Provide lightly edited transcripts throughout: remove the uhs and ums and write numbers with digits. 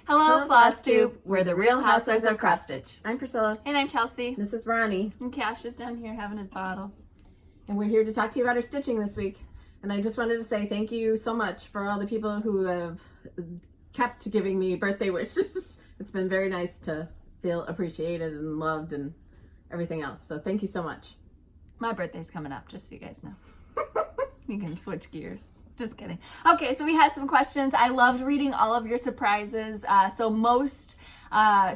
Hello, Flosstube. We're the Real Housewives of Crossstitch. I'm Priscilla. And I'm Chelsea. This is Ronnie. And Cash is down here having his bottle. And we're here to talk to you about our stitching this week. And I just wanted to say thank you so much for all the people who have kept giving me birthday wishes. It's been very nice to feel appreciated and loved and everything else. So thank you so much. My birthday's coming up, just so you guys know. You can switch gears. Just kidding. Okay, so we had some questions. I loved reading all of your surprises. So most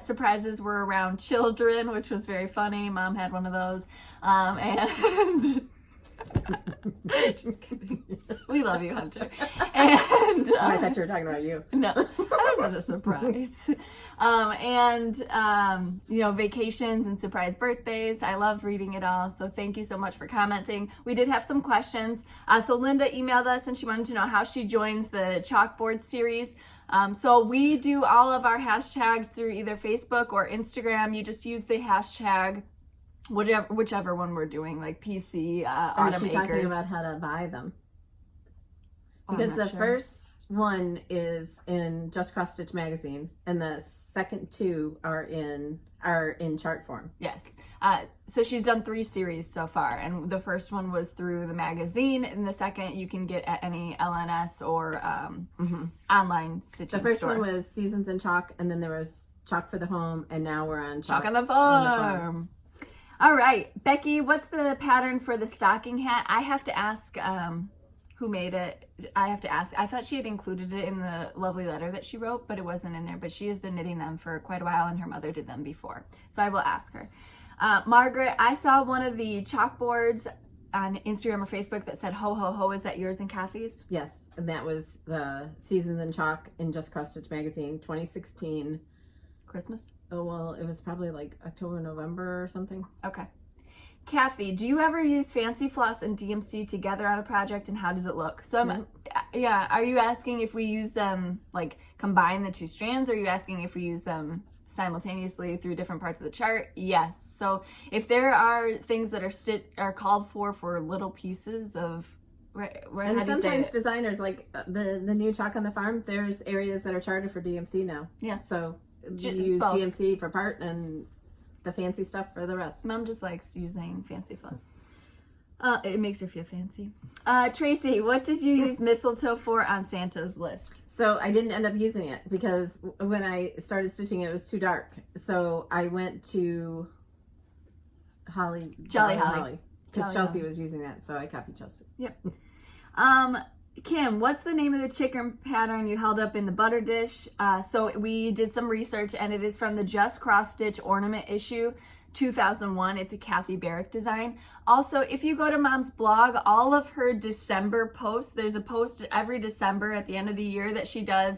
surprises were around children, which was very funny. Mom had one of those. And just kidding. We love you, Hunter. And I thought you were talking about you. No, that wasn't a surprise. You know, vacations and surprise birthdays. I loved reading it all. So thank you so much for commenting. We did have some questions. So Linda emailed us and she wanted to know how she joins the chalkboard series. So we do all of our hashtags through either Facebook or Instagram. You just use the hashtag whichever one we're doing, like PC, Autumn Acres. Talking about how to buy them. Because the first one is in Just Cross Stitch magazine, and the second two are in chart form. Yes. So she's done 3 series so far, and the first one was through the magazine, and the second you can get at any LNS or online stitching The first store. one was Seasons in Chalk, and then there was Chalk for the Home, and now we're on Chalk on the Farm. All right, Becky, what's the pattern for the stocking hat? I have to ask who made it. I have to ask. I thought she had included it in the lovely letter that she wrote, but it wasn't in there. But she has been knitting them for quite a while, and her mother did them before. So I will ask her. Margaret, I saw one of the chalkboards on Instagram or Facebook that said, ho, ho, ho. Is that yours and Kathy's? Yes, and that was the Seasons in Chalk in Just Cross Stitch magazine, 2016. Christmas? Oh, well, it was probably like October, November or something. Okay. Kathy, do you ever use Fancy Floss and DMC together on a project, and how does it look? So, yeah, are you asking if we use them, like, combine the 2 strands, or are you asking if we use them simultaneously through different parts of the chart? Yes. So, if there are things that are called for little pieces of... And sometimes designers, like the new Chalk on the Farm, there's areas that are charted for DMC now. Yeah. So you use both. DMC for part and the fancy stuff for the rest. Mom just likes using Fancy Floss. It makes her feel fancy. Tracy, what did you use mistletoe for on Santa's list? So I didn't end up using it because when I started stitching it was too dark. So I went to Jolly Holly. Because Chelsea was using that, so I copied Chelsea. Yep. Kim, what's the name of the chicken pattern you held up in the butter dish? So we did some research, and it is from the Just Cross Stitch Ornament issue 2001. It's a Kathy Barrick design. Also, if you go to Mom's blog, all of her December posts, there's a post every December at the end of the year that she does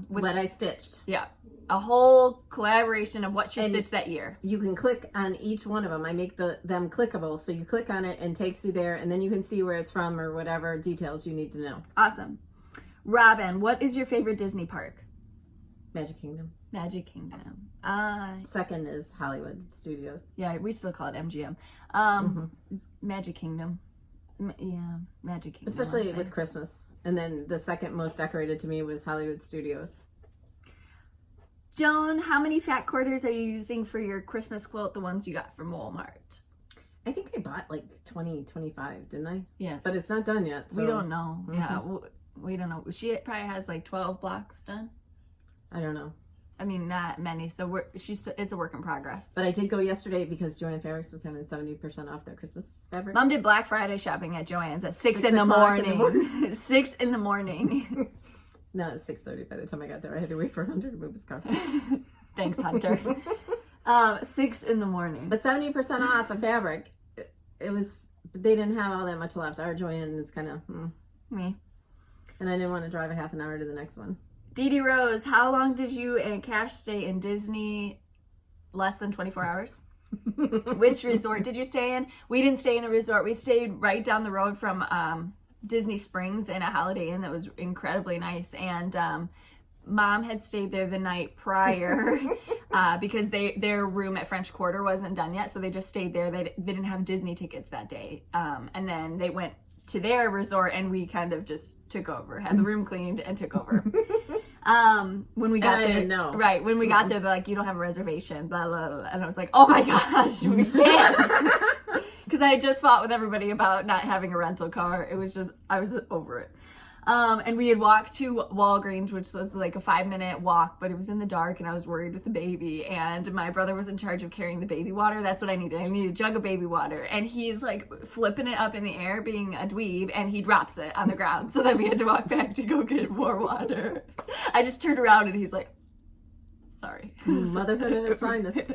with what I stitched. Yeah. A whole collaboration of what she stitched that year. You can click on each one of them. I make them clickable. So you click on it and takes you there, and then you can see where it's from or whatever details you need to know. Awesome. Robin, what is your favorite Disney park? Magic Kingdom. Magic Kingdom. Second is Hollywood Studios. Yeah, we still call it MGM. Magic Kingdom. Yeah, Magic Kingdom. Especially with Christmas. And then the second most decorated to me was Hollywood Studios. Joan, how many fat quarters are you using for your Christmas quilt, the ones you got from Walmart? I think I bought like 20, 25, didn't I? Yes. But it's not done yet. So. We don't know. Yeah, we don't know. She probably has like 12 blocks done. I don't know. I mean, not many. So it's a work in progress. But I did go yesterday because Joann Fabrics was having 70% off their Christmas fabric. Mom did Black Friday shopping at Joann's at 6 in the morning. 6 in the morning. No, it was 6:30 by the time I got there. I had to wait for Hunter to move his car. Thanks, Hunter. 6 in the morning. But 70% off of fabric. It was, they didn't have all that much left. Our Joann is kind of, Me. And I didn't want to drive a half an hour to the next one. Dee Dee Rose, how long did you and Cash stay in Disney? Less than 24 hours? Which resort did you stay in? We didn't stay in a resort. We stayed right down the road from Disney Springs in a Holiday Inn that was incredibly nice. And Mom had stayed there the night prior because their room at French Quarter wasn't done yet. So they just stayed there. They didn't have Disney tickets that day. And then they went to their resort and we kind of just took over, had the room cleaned and took over. When we got And I there, didn't know. right? When we got there, they're like, "You don't have a reservation," blah blah blah. And I was like, "Oh my gosh, we can't," because I had just fought with everybody about not having a rental car. It was just, I was over it. And we had walked to Walgreens, which was like a 5-minute walk, but it was in the dark and I was worried with the baby, and my brother was in charge of carrying the baby water. That's what I needed. I needed a jug of baby water, and he's like flipping it up in the air, being a dweeb, and he drops it on the ground. So then we had to walk back to go get more water. I just turned around and he's like, sorry. Motherhood at its finest.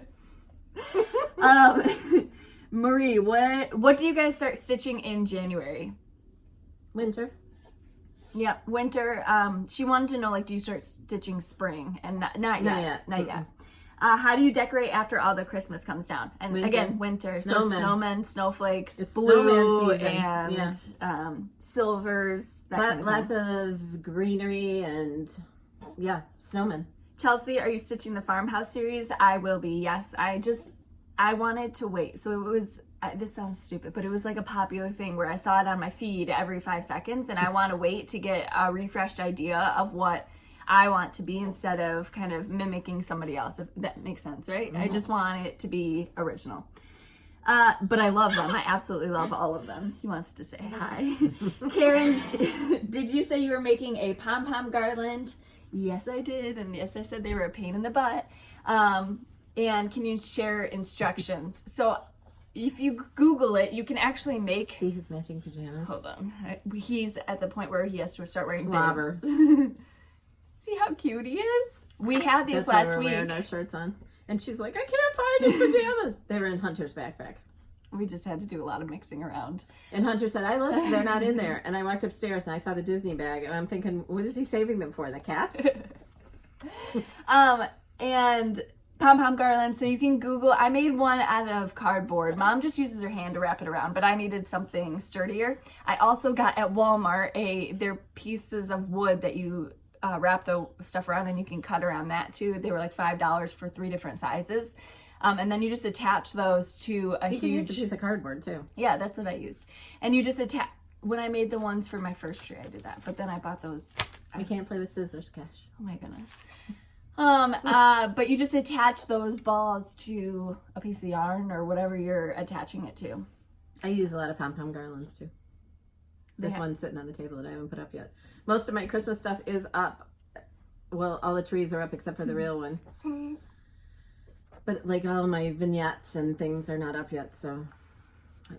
Marie, what do you guys start stitching in January? Winter. Yeah, winter. She wanted to know, like, do you start stitching spring? And not yet. Not yet. How do you decorate after all the Christmas comes down? And winter. Again, winter. Snowmen. So snowmen, snowflakes, It's blue, snowman season. and silvers. Lots of greenery and, snowmen. Chelsea, are you stitching the Farmhouse series? I will be, yes. I wanted to wait. So it was, this sounds stupid, but it was like a popular thing where I saw it on my feed every 5 seconds, and I want to wait to get a refreshed idea of what I want to be instead of kind of mimicking somebody else, if that makes sense, right? Mm-hmm. I just want it to be original. But I love them. I absolutely love all of them. He wants to say hi. Karen, did you say you were making a pom-pom garland? Yes, I did. And yes, I said they were a pain in the butt. And can you share instructions? So if you Google it, you can actually make... See his matching pajamas? Hold on. He's at the point where he has to start wearing slobber. See how cute he is? We had these That's last why we're week. wearing our shirts on. And she's like, I can't find his pajamas. They were in Hunter's backpack. We just had to do a lot of mixing around. And Hunter said, I looked, they're not in there. And I walked upstairs and I saw the Disney bag. And I'm thinking, what is he saving them for? The cat? And pom-pom garland. So you can Google. I made one out of cardboard. Mom just uses her hand to wrap it around, but I needed something sturdier. I also got at Walmart they're pieces of wood that you wrap the stuff around, and you can cut around that too. They were like $5 for 3 different sizes. And then you just attach those to a You can use a piece of cardboard too. Yeah, that's what I used. And you just attach. When I made the ones for my first tree, I did that. But then I bought those. You can't play with scissors, Cash. Oh my goodness. But you just attach those balls to a piece of yarn or whatever you're attaching it to. I use a lot of pom-pom garlands too. This one's sitting on the table that I haven't put up yet. Most of my Christmas stuff is up. Well, all the trees are up except for the real one. But like all my vignettes and things are not up yet, so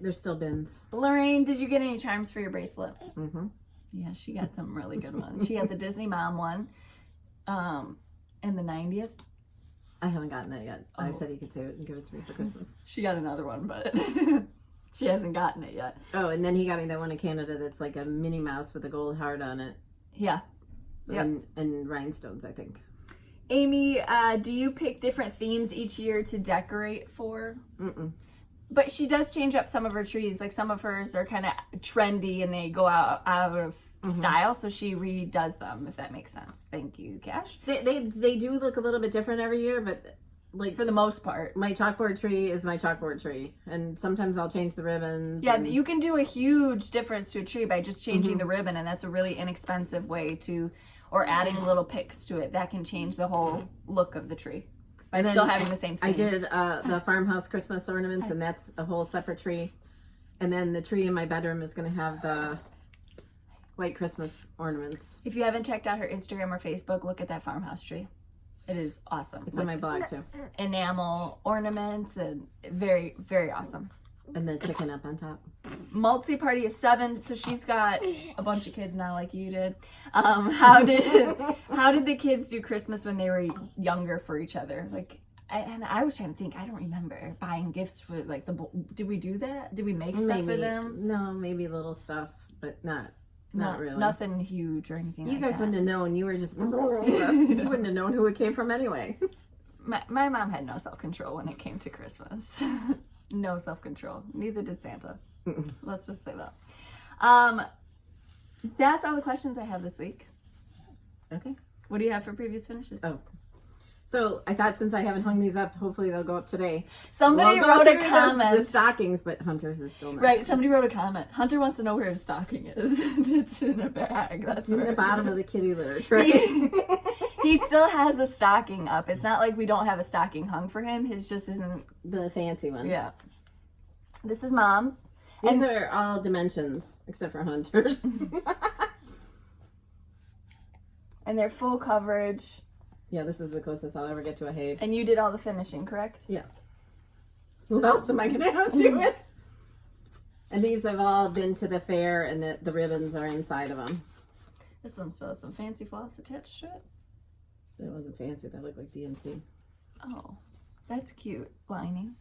there's still bins. Lorraine, did you get any charms for your bracelet? Mm-hmm. Yeah, she got some really good ones. She had the Disney Mom one. And the 90th. I haven't gotten that yet. I said he could save it and give it to me for Christmas. She got another one, but she hasn't gotten it yet. Oh, and then he got me that one in Canada that's like a Minnie Mouse with a gold heart on it. Yeah. And rhinestones, I think. Amy, do you pick different themes each year to decorate for? Mm-mm. But she does change up some of her trees. Like some of hers are kind of trendy and they go out of style, so she redoes them, if that makes sense. Thank you, Cash. They do look a little bit different every year, but like for the most part, my chalkboard tree is my chalkboard tree, and sometimes I'll change the ribbons. Yeah, you can do a huge difference to a tree by just changing the ribbon, and that's a really inexpensive way to, or adding little picks to it that can change the whole look of the tree by still having the same theme. I did the Farmhouse Christmas ornaments, and that's a whole separate tree. And then the tree in my bedroom is going to have the white Christmas ornaments. If you haven't checked out her Instagram or Facebook, look at that farmhouse tree. It is awesome. It's on my blog too. Enamel ornaments and very, very awesome. And the chicken up on top. Multi-party is 7, so she's got a bunch of kids now like you did. How did the kids do Christmas when they were younger for each other? Like, and I was trying to think. I don't remember buying gifts for like did we do that? Did we make stuff for them? No, maybe little stuff, but not really. Nothing huge or anything. You guys wouldn't have known. You were just you wouldn't have known who it came from anyway. My mom had no self-control when it came to Christmas. No self-control. Neither did Santa. Let's just say that. That's all the questions I have this week. Okay. What do you have for previous finishes? Oh. So I thought since I haven't hung these up, hopefully they'll go up today. Somebody wrote a comment. The stockings, but Hunter's is still not. Right, somebody wrote a comment. Hunter wants to know where his stocking is. It's in a bag. That's in the bottom of the kitty litter tray. He still has a stocking up. It's not like we don't have a stocking hung for him. His just isn't the fancy ones. Yeah. This is Mom's. These are all dimensions except for Hunter's. And they're full coverage. Yeah, this is the closest I'll ever get to a Haid. And you did all the finishing, correct? Yeah. Who else am I going to have do it? And these have all been to the fair, and the ribbons are inside of them. This one still has some fancy floss attached to it. That wasn't fancy. That looked like DMC. Oh, that's cute. Lining.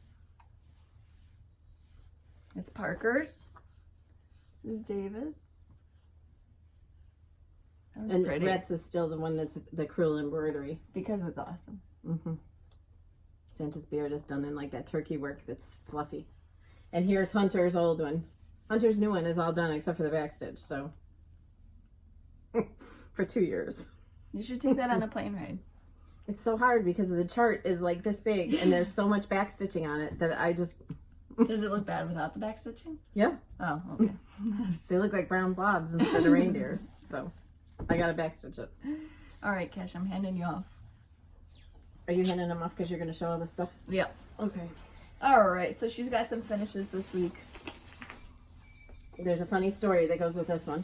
It's Parker's. This is David's. That's And pretty. Rhett's is still the one that's the cruel embroidery. Because it's awesome. Mm-hmm. Santa's beard is done in like that turkey work that's fluffy. And here's Hunter's old one. Hunter's new one is all done except for the backstitch, so. For 2 years. You should take that on a plane ride. It's so hard because the chart is like this big and there's so much backstitching on it that I just... Does it look bad without the back stitching? Yeah. Oh, okay. They look like brown blobs instead of reindeers, so I gotta backstitch it. All right, Cash, I'm handing you off. Are you handing them off because you're gonna show all this stuff? Yep. Okay. All right, so she's got some finishes this week. There's a funny story that goes with this one.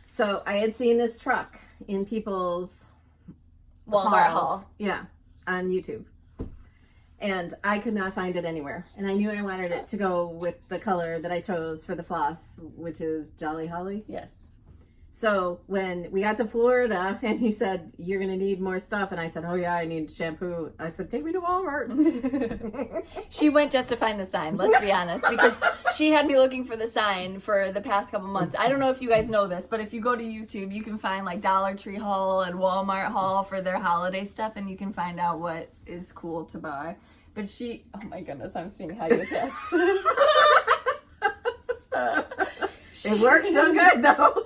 So I had seen this truck in people's Walmart hauls. haul. Yeah, on YouTube. And I could not find it anywhere. And I knew I wanted it to go with the color that I chose for the floss, which is Jolly Holly. Yes. So when we got to Florida and he said, you're going to need more stuff. And I said, oh yeah, I need shampoo. I said, take me to Walmart. She went just to find the sign, let's be honest, because she had me looking for the sign for the past couple months. I don't know if you guys know this, but if you go to YouTube, you can find like Dollar Tree haul and Walmart haul for their holiday stuff, and you can find out what is cool to buy. But she, oh my goodness, I'm seeing how you attach this. It works so good though.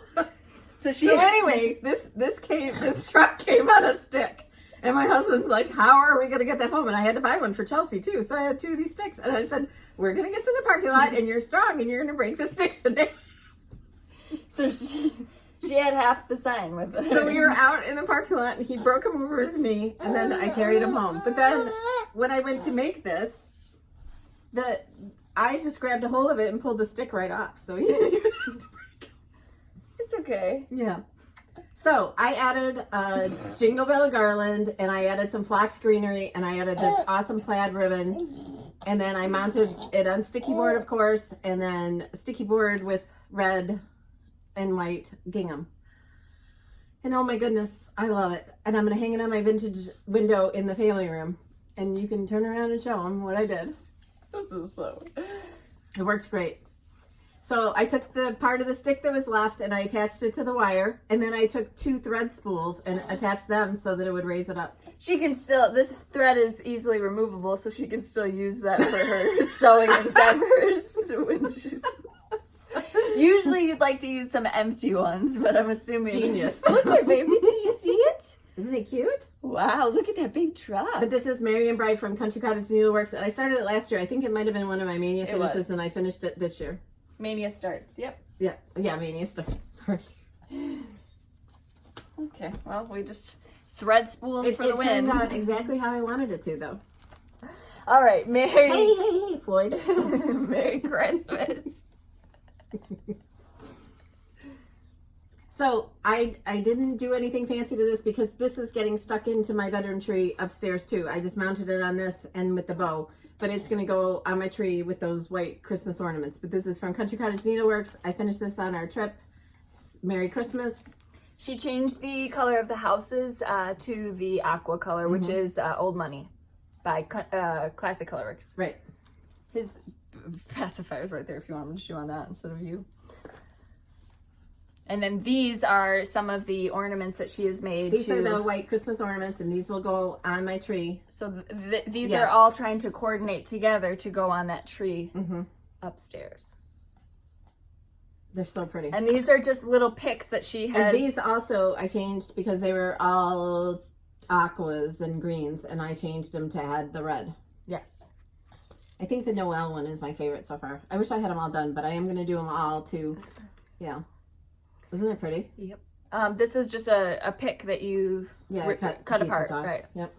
So anyway, this truck came on a stick. And my husband's like, how are we going to get that home? And I had to buy one for Chelsea too. So I had 2 of these sticks. And I said, we're going to get to the parking lot and you're strong and you're going to break the sticks today. So she had half the sign with her. So we were out in the parking lot and he broke him over his knee. And then I carried him home. But then when I went to make this, I just grabbed a hold of it and pulled the stick right off. So he didn't even have to break it. It's okay. Yeah. So I added a Jingle Bell garland and I added some flax greenery and I added this awesome plaid ribbon. And then I mounted it on sticky board, of course, and then sticky board with red and white gingham. And oh my goodness, I love it. And I'm going to hang it on my vintage window in the family room. And you can turn around and show them what I did. This is so... It works great. So I took the part of the stick that was left and I attached it to the wire. And then I took 2 thread spools and attached them so that it would raise it up. She can still, this thread is easily removable, so she can still use that for her sewing endeavors when she's... Usually you'd like to use some empty ones, but I'm assuming... Genius. Look there, baby. Did you see it? Isn't it cute? Wow, look at that big truck. But this is Mary and Bride from Country Cottage Needleworks. And I started it last year. I think it might have been one of my Mania finishes, and I finished it this year. Mania starts, yep. Yeah, Mania starts. Sorry. Okay, well, we just thread spools for the win. It turned out exactly how I wanted it to, though. All right, Merry... Hey, Floyd. Merry Christmas. So I didn't do anything fancy to this because this is getting stuck into my bedroom tree upstairs too. I just mounted it on this and with the bow, but it's going to go on my tree with those white Christmas ornaments. But this is from Country Cottage Needleworks. I finished this on our trip. It's Merry Christmas. She changed the color of the houses to the aqua color, which is Old Money by Classic Colorworks. Right. His pacifier's right there if you want him to chew on that instead of you. And then these are some of the ornaments that she has made. These are the white Christmas ornaments, and these will go on my tree. So these are all trying to coordinate together to go on that tree upstairs. They're so pretty. And these are just little picks that she has. And these also I changed because they were all aquas and greens, and I changed them to add the red. Yes. I think the Noel one is my favorite so far. I wish I had them all done, but I am going to do them all too. Yeah. Isn't it pretty? Yep. This is just a pick that you cut apart, off. right? Yep.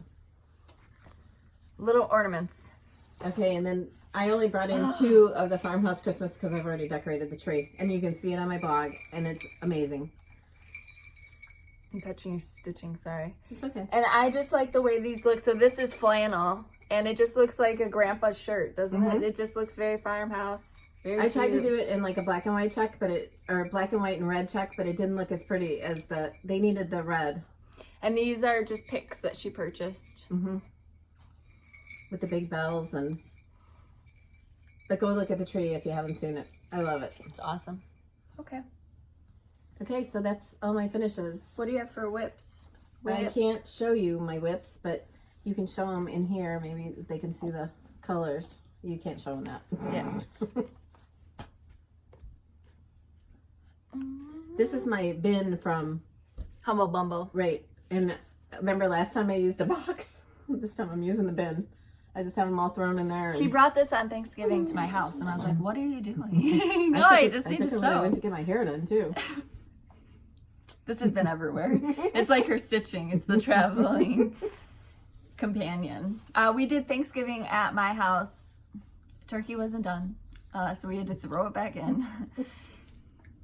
Little ornaments. Okay, and then I only brought in 2 of the Farmhouse Christmas because I've already decorated the tree. And you can see it on my blog, and it's amazing. I'm touching your stitching, sorry. It's okay. And I just like the way these look. So this is flannel, and it just looks like a grandpa's shirt, doesn't it? It just looks very farmhouse. Very I tried to cute. do it in like a black and white check, or black and white and red check, but it didn't look as pretty as they needed the red. And these are just picks that she purchased. With the big bells but go look at the tree if you haven't seen it. I love it. It's awesome. Okay. Okay, so that's all my finishes. What do you have for whips? I can't show you my whips, but you can show them in here. Maybe they can see the colors. You can't show them that. Yeah. This is my bin from Humble Bumble. Right. And remember last time I used a box? This time I'm using the bin. I just have them all thrown in there. She brought this on Thanksgiving to my house, and I was like, what are you doing? No, I just need to sew. I went to get my hair done, too. This has been everywhere. It's like her stitching. It's the traveling companion. We did Thanksgiving at my house. Turkey wasn't done, so we had to throw it back in.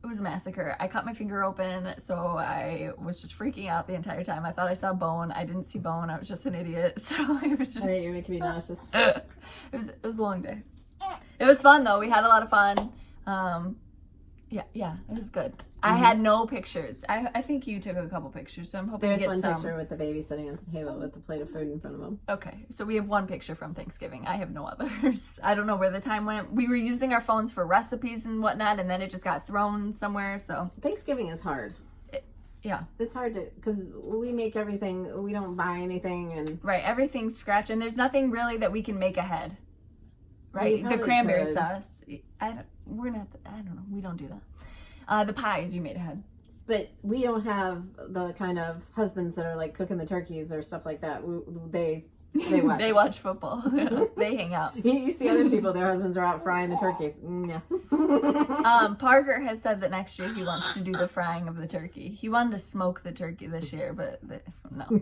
It was a massacre. I cut my finger open, so I was just freaking out the entire time. I thought I saw bone. I didn't see bone. I was just an idiot. So it was just... You're making me nauseous. It was a long day. It was fun, though. We had a lot of fun. Yeah, it was good. I had no pictures. I think you took a couple pictures, so I'm hoping There's to get one some. picture with the baby sitting at the table with a plate of food in front of him. Okay, so we have one picture from Thanksgiving. I have no others. I don't know where the time went. We were using our phones for recipes and whatnot, and then it just got thrown somewhere, so. Thanksgiving is hard. Yeah. It's hard to, because we make everything, we don't buy anything, and... Right, everything's scratch, and there's nothing really that we can make ahead. Right? The cranberry sauce. I don't know. We don't do that. The pies you made ahead. But we don't have the kind of husbands that are like cooking the turkeys or stuff like that. They watch. They watch football. They hang out. You see other people, their husbands are out frying the turkeys. Yeah. Parker has said that next year he wants to do the frying of the turkey. He wanted to smoke the turkey this year, but no.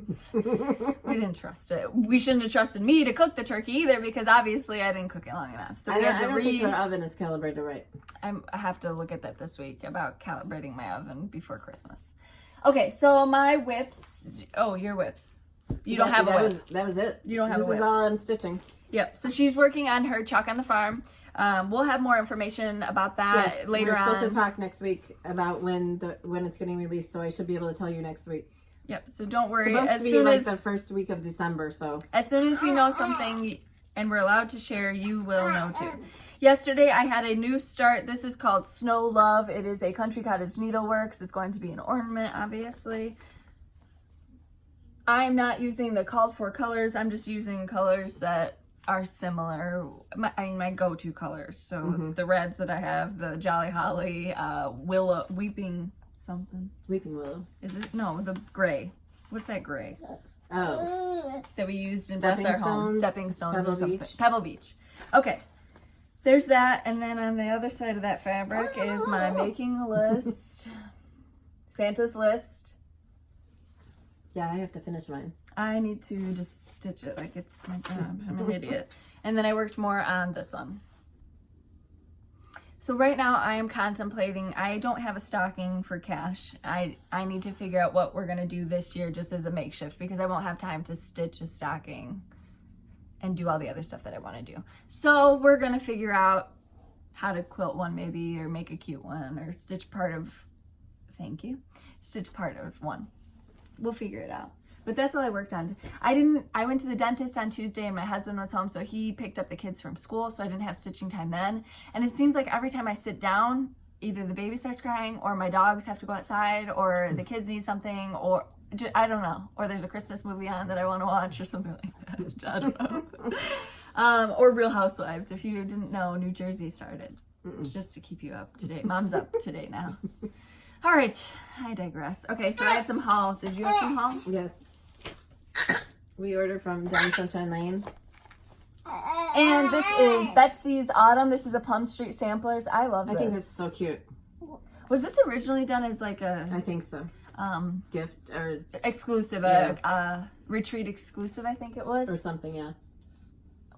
We didn't trust it. We shouldn't have trusted me to cook the turkey either, because obviously I didn't cook it long enough. So I don't think our oven is calibrated right. I have to look at that this week about calibrating my oven before Christmas. Okay, so my whips. Oh, your whips. You don't have a whip. That was it. You don't have a whip. This is all I'm stitching. Yep. So she's working on her Chalk on the Farm. We'll have more information about that later on. We're supposed to talk next week about when it's getting released, so I should be able to tell you next week. Yep. So don't worry. It's supposed to be like the first week of December. So as soon as we know something and we're allowed to share, you will know too. Yesterday I had a new start. This is called Snow Love. It is a Country Cottage Needleworks. It's going to be an ornament, obviously. I'm not using the called for colors. I'm just using colors that are similar. My go-to colors. So the reds that I have, the Jolly Holly, Willow, Weeping Willow. Is it? No, the gray. What's that gray? Oh. That we used in Dress Our Home. Stepping Stones Pebble or something. Beach. Pebble Beach. Okay. There's that. And then on the other side of that fabric is my making a list. Santa's list. Yeah, I have to finish mine. I need to just stitch it like it's my job. I'm an idiot. And then I worked more on this one. So right now I am contemplating, I don't have a stocking for Cash. I need to figure out what we're going to do this year just as a makeshift, because I won't have time to stitch a stocking and do all the other stuff that I want to do. So we're going to figure out how to quilt one maybe, or make a cute one, or stitch part of, stitch part of one. We'll figure it out. But that's what I worked on. I went to the dentist on Tuesday and my husband was home, so he picked up the kids from school, so I didn't have stitching time then. And it seems like every time I sit down, either the baby starts crying, or my dogs have to go outside, or the kids need something, or I don't know. Or there's a Christmas movie on that I want to watch, or something like that. I don't know. Or Real Housewives. If you didn't know, New Jersey started. Just to keep you up to date. Mom's up to date now. All right, I digress. Okay, so I had some haul. Did you have some haul? Yes. We ordered from Down Sunshine Lane. And this is Betsy's Autumn. This is a Plum Street Samplers. I love this. I think it's so cute. Was this originally done as like a... I think so. gift or exclusive, retreat exclusive, I think it was. or something. Yeah.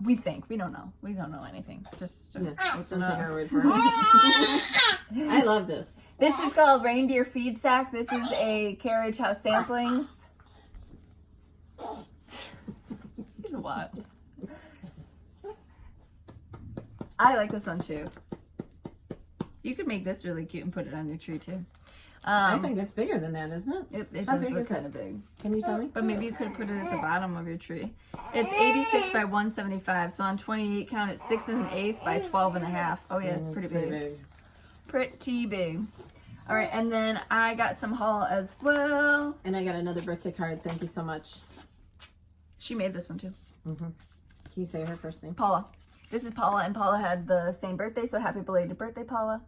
We think. We don't know. We don't know anything. Just Don't listen take to our us. word for it. I love this. This is called Reindeer Feed Sack. This is a Carriage House Samplings. He's wild. I like this one too. You could make this really cute and put it on your tree too. I think it's bigger than that, isn't it? It How does big look is it? kind of big. Can you tell me? But maybe you could put it at the bottom of your tree. It's 86 by 175. So on 28 count, it's 6 1/8 by 12 1/2. Oh yeah, it's pretty big. Pretty big. All right, and then I got some haul as well. And I got another birthday card. Thank you so much. She made this one too. Can you say her first name? Paula. This is Paula, and Paula had the same birthday, so happy belated birthday, Paula.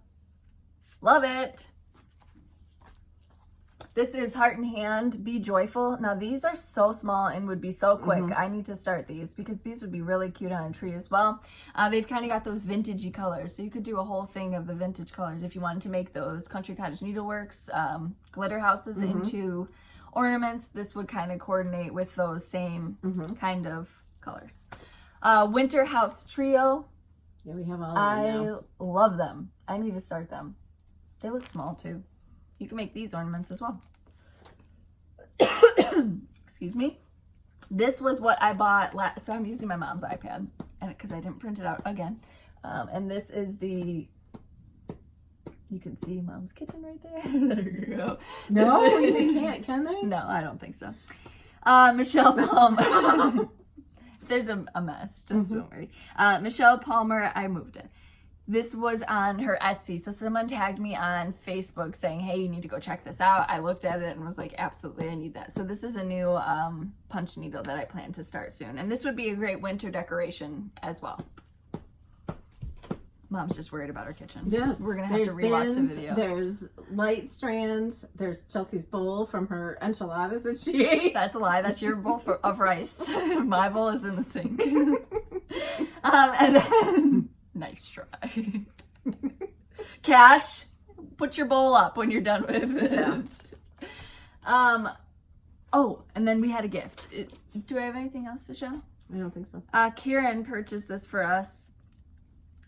Love it. This is Heart and Hand, Be Joyful. Now, these are so small and would be so quick. I need to start these because these would be really cute on a tree as well. They've kind of got those vintagey colors, so you could do a whole thing of the vintage colors if you wanted to make those Country Cottage Needleworks glitter houses into ornaments. This would kind of coordinate with those same kind of colors. Winter House Trio. Yeah, we have all of them now. I love them. I need to start them. They look small too. You can make these ornaments as well. Excuse me. This was what I bought last, so I'm using my mom's iPad and because I didn't print it out again. And this is the, you can see Mom's kitchen right there. There you go. No, they can't, can they? No, I don't think so. Michelle Palmer. There's a mess, just don't worry. Michelle Palmer, I moved it. This was on her Etsy. So someone tagged me on Facebook saying, hey, you need to go check this out. I looked at it and was like, absolutely, I need that. So this is a new punch needle that I plan to start soon. And this would be a great winter decoration as well. Mom's just worried about her kitchen. Yes. We're going to have to rewatch the video. There's light strands. There's Chelsea's bowl from her enchiladas that she ate. That's a lie. That's your bowl of rice. My bowl is in the sink. And then... Nice try. Cash, put your bowl up when you're done with it. Yeah. Oh, and then we had a gift. Do I have anything else to show? I don't think so. Karen purchased this for us,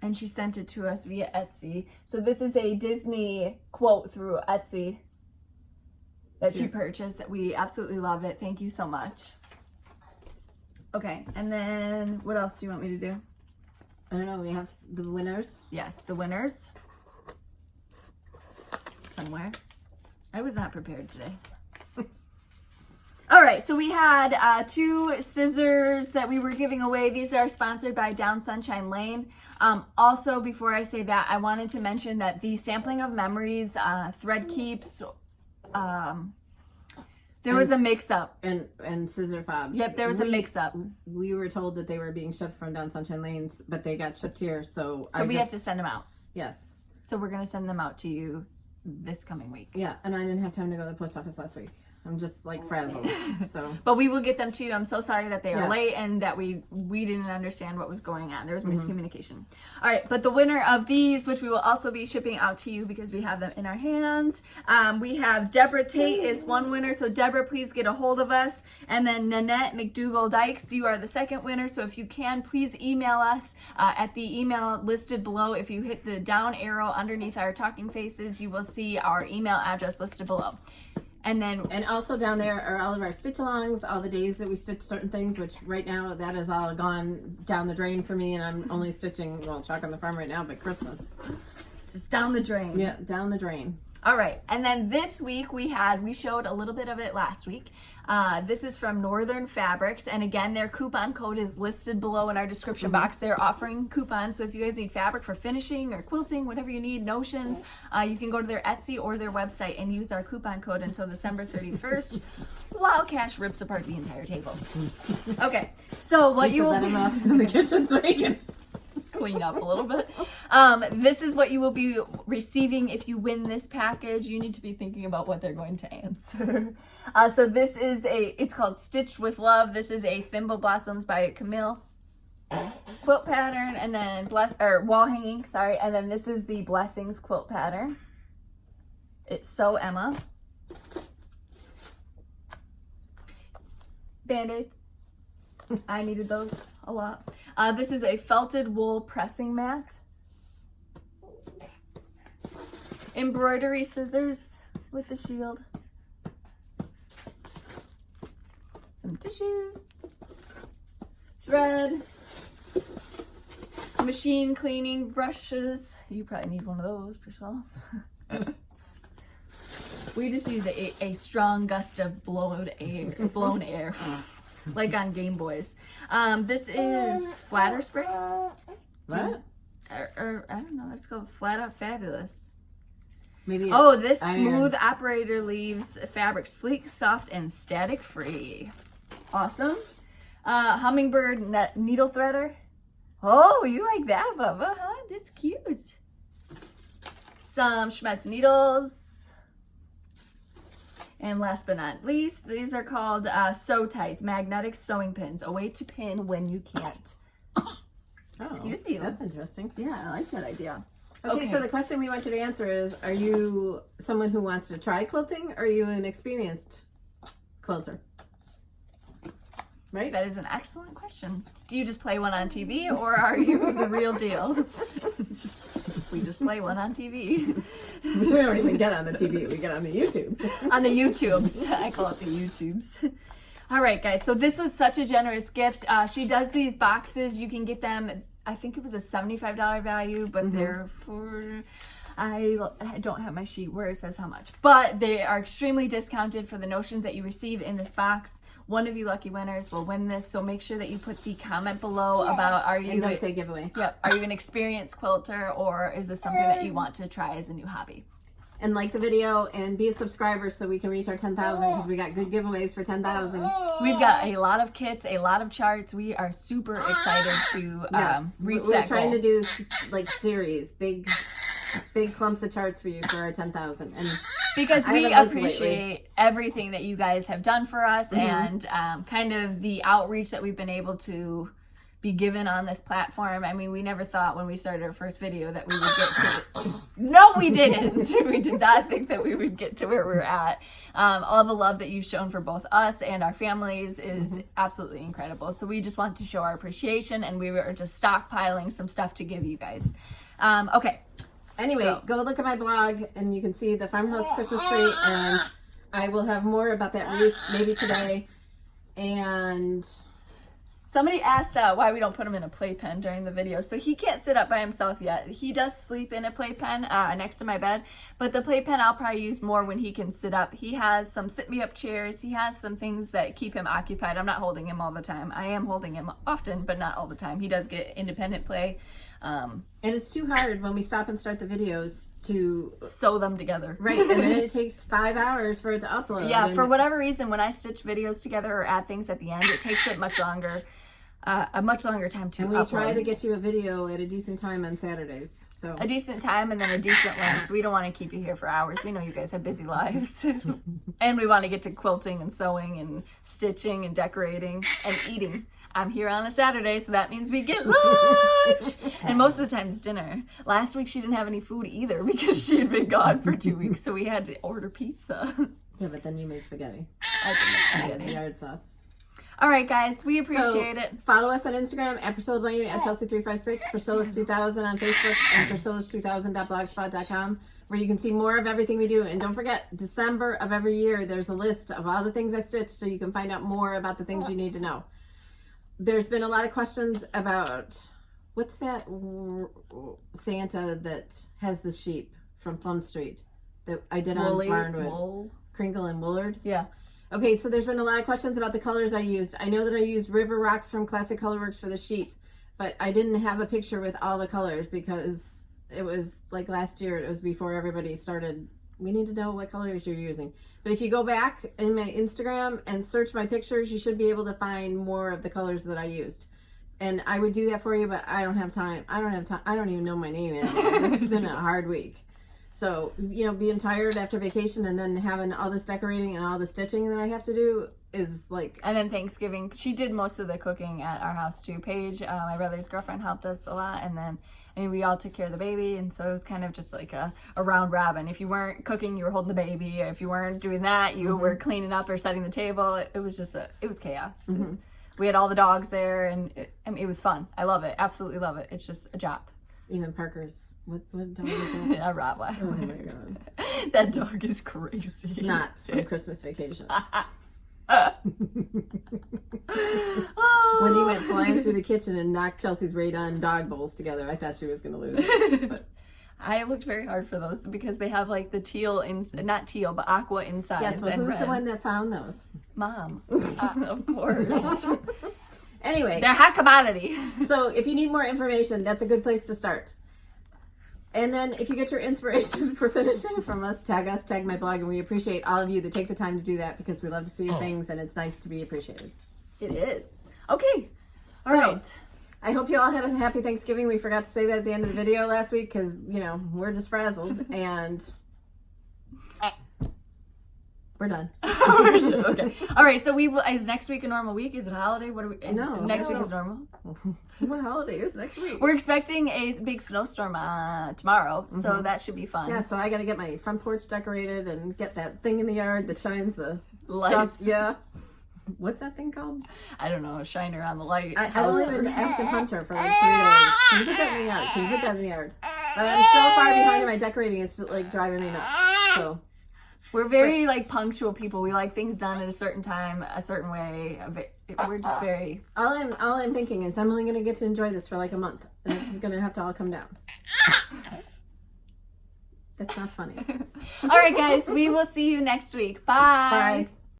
and she sent it to us via Etsy. So this is a Disney quote through Etsy that she purchased. We absolutely love it. Thank you so much. Okay, and then what else do you want me to do? I don't know, we have the winners. Yes, the winners. Somewhere. I was not prepared today. All right, so we had 2 scissors that we were giving away. These are sponsored by Down Sunshine Lane. Also, before I say that, I wanted to mention that the Sampling of Memories thread keeps... there was a mix-up. And scissor fobs. Yep, there was a mix-up. We were told that they were being shipped from Down Sunshine Lanes, but they got shipped here, so we have to send them out. Yes. So we're going to send them out to you this coming week. Yeah, and I didn't have time to go to the post office last week. I'm just like frazzled. So, but we will get them to you. I'm so sorry that they are late and that we didn't understand what was going on. There was miscommunication. All right, but the winner of these, which we will also be shipping out to you because we have them in our hands, we have Deborah Tate is one winner. So Deborah, please get a hold of us. And then Nanette McDougall Dykes, you are the second winner. So if you can, please email us at the email listed below. If you hit the down arrow underneath our talking faces, you will see our email address listed below. And also down there are all of our stitch-alongs, all the days that we stitch certain things, which right now that is all gone down the drain for me, and I'm only stitching, well, Chalk on the Farm right now, but Christmas. Just down the drain. Yeah, down the drain. All right, and then this week we showed a little bit of it last week. This is from Northern Fabrics, and again, their coupon code is listed below in our description box. They're offering coupons, so if you guys need fabric for finishing or quilting, whatever you need, notions, you can go to their Etsy or their website and use our coupon code until December 31st, while Cash rips apart the entire table. Okay, so what you will let him off in the kitchen so he can clean up a little bit. This is what you will be receiving if you win this package. You need to be thinking about what they're going to answer. So this is it's called Stitch with Love. This is a Thimble Blossoms by Camille quilt pattern, and then wall hanging, sorry. And then this is the Blessings quilt pattern. It's So Emma. Band-Aids. I needed those a lot. This is a felted wool pressing mat. Embroidery scissors with the shield. Some tissues. Thread. Machine cleaning brushes. You probably need one of those, Priscilla. We just used a strong gust of blown air, like on Game Boys. This is flatter spray. What? Or I don't know. It's called Flat Out Fabulous. Maybe. Oh, this iron. smooth operator leaves fabric sleek, soft, and static free. Awesome. Hummingbird needle threader. Oh, you like that, Bubba, huh? That's cute. Some Schmetz needles. And last but not least, these are called sew tights, magnetic sewing pins, a way to pin when you can't. Excuse you. That's interesting. Yeah, I like that idea. Okay, so the question we want you to answer is, are you someone who wants to try quilting, or are you an experienced quilter? Right? That is an excellent question. Do you just play one on TV, or are you the real deal? We just play one on TV. We don't even get on the TV. We get on the YouTube. On the YouTubes. I call it the YouTubes. All right, guys. So this was such a generous gift. She does these boxes. You can get them. I think it was a $75 value, but they're for... I don't have my sheet where it says how much. But they are extremely discounted for the notions that you receive in this box. One of you lucky winners will win this, so make sure that you put the comment below about And don't say giveaway. Yep. Are you an experienced quilter, or is this something that you want to try as a new hobby? And like the video and be a subscriber so we can reach our 10,000, because we got good giveaways for 10,000. We've got a lot of kits, a lot of charts. We are super excited to reach We're that trying goal. to do like series, big clumps of charts for you for our 10,000. And because I we haven't looked appreciate lately. everything that you guys have done for us and kind of the outreach that we've been able to be given on this platform. I mean, we never thought when we started our first video that we would get to... No, we didn't. We did not think that we would get to where we're at. All the love that you've shown for both us and our families is absolutely incredible. So we just want to show our appreciation, and we were just stockpiling some stuff to give you guys. Okay. anyway, So- go look at my blog and you can see the Farmhouse Christmas tree, and I will have more about that wreath maybe today. And Somebody asked why we don't put him in a playpen during the video. So he can't sit up by himself yet. He does sleep in a playpen next to my bed, but the playpen I'll probably use more when he can sit up. He has some sit-me-up chairs. He has some things that keep him occupied. I'm not holding him all the time. I am holding him often, but not all the time. He does get independent play. and it's too hard when we stop and start the videos to Sew them together. right, and then it takes 5 hours for it to upload. Yeah, and for whatever reason, when I stitch videos together or add things at the end, it takes it much longer. A much longer time to and we upload. try to get you a video at a decent time on Saturdays. So A decent time and then a decent length. We don't want to keep you here for hours. We know you guys have busy lives. And we want to get to quilting and sewing and stitching and decorating and eating. I'm here on a Saturday, so that means we get lunch. And most of the time it's dinner. Last week she didn't have any food either because she had been gone for 2 weeks, so we had to order pizza. yeah, but then you made spaghetti. I didn't make And spaghetti. yard sauce. All right, guys, we appreciate it. Follow us on Instagram at Priscilla Blaine, at Chelsea356, Priscilla's2000 on Facebook, and Priscilla's2000.blogspot.com, where you can see more of everything we do. And don't forget, December of every year, there's a list of all the things I stitch, so you can find out more about the things you need to know. There's been a lot of questions about, what's that Santa that has the sheep from Plum Street that I did on Barnwood? Crinkle and Woolard? Yeah. Okay, so there's been a lot of questions about the colors I used. I know that I used River Rocks from Classic Colorworks for the sheep, but I didn't have a picture with all the colors because it was like last year. It was before everybody started. We need to know what colors you're using. But if you go back in my Instagram and search my pictures, you should be able to find more of the colors that I used. And I would do that for you, but I don't have time. I don't have time. I don't even know my name anymore. This has been a hard week. So, you know, being tired after vacation and then having all this decorating and all the stitching that I have to do is like... And then Thanksgiving, she did most of the cooking at our house too. Paige, my brother's girlfriend, helped us a lot. And then, I mean, we all took care of the baby. And so it was kind of just like a round robin. If you weren't cooking, you were holding the baby. If you weren't doing that, you were cleaning up or setting the table. It was just it was chaos. We had all the dogs there, and it was fun. I love it. Absolutely love it. It's just a job. Even Parker's... What dog is that? A Rottweiler. Oh my god. That dog is crazy. Snots from Christmas Vacation. Oh. When he went flying through the kitchen and knocked Chelsea's Raydon dog bowls together, I thought she was going to lose it. But I looked very hard for those because they have like the teal, not teal, but aqua insides. yes, well, and who's reds. the one that found those? Mom. Of course. Anyway. They're hot commodity. So if you need more information, that's a good place to start. And then if you get your inspiration for finishing from us, tag my blog, and we appreciate all of you that take the time to do that because we love to see your things and it's nice to be appreciated. It is. Okay. All So, right. I hope you all had a happy Thanksgiving. We forgot to say that at the end of the video last week because, you know, we're just frazzled and we're done. Okay. All right. So is next week a normal week? Is it a holiday? What are we? No. Next week is normal. What holiday is next week? We're expecting a big snowstorm tomorrow, so that should be fun. Yeah, so I got to get my front porch decorated and get that thing in the yard that shines the Lights. stuff. Yeah. What's that thing called? I don't know. Shiner on the light. I've only been asking Hunter for like 3 days. Can you put that in the yard? Can you put that in the yard? But I'm so far behind in my decorating, it's like driving me nuts. So we're very like punctual people. We like things done at a certain time, a certain way. We're just very. all I'm thinking is I'm only going to get to enjoy this for like a month, and it's going to have to all come down. That's not funny. All right, guys. We will see you next week. Bye. Bye.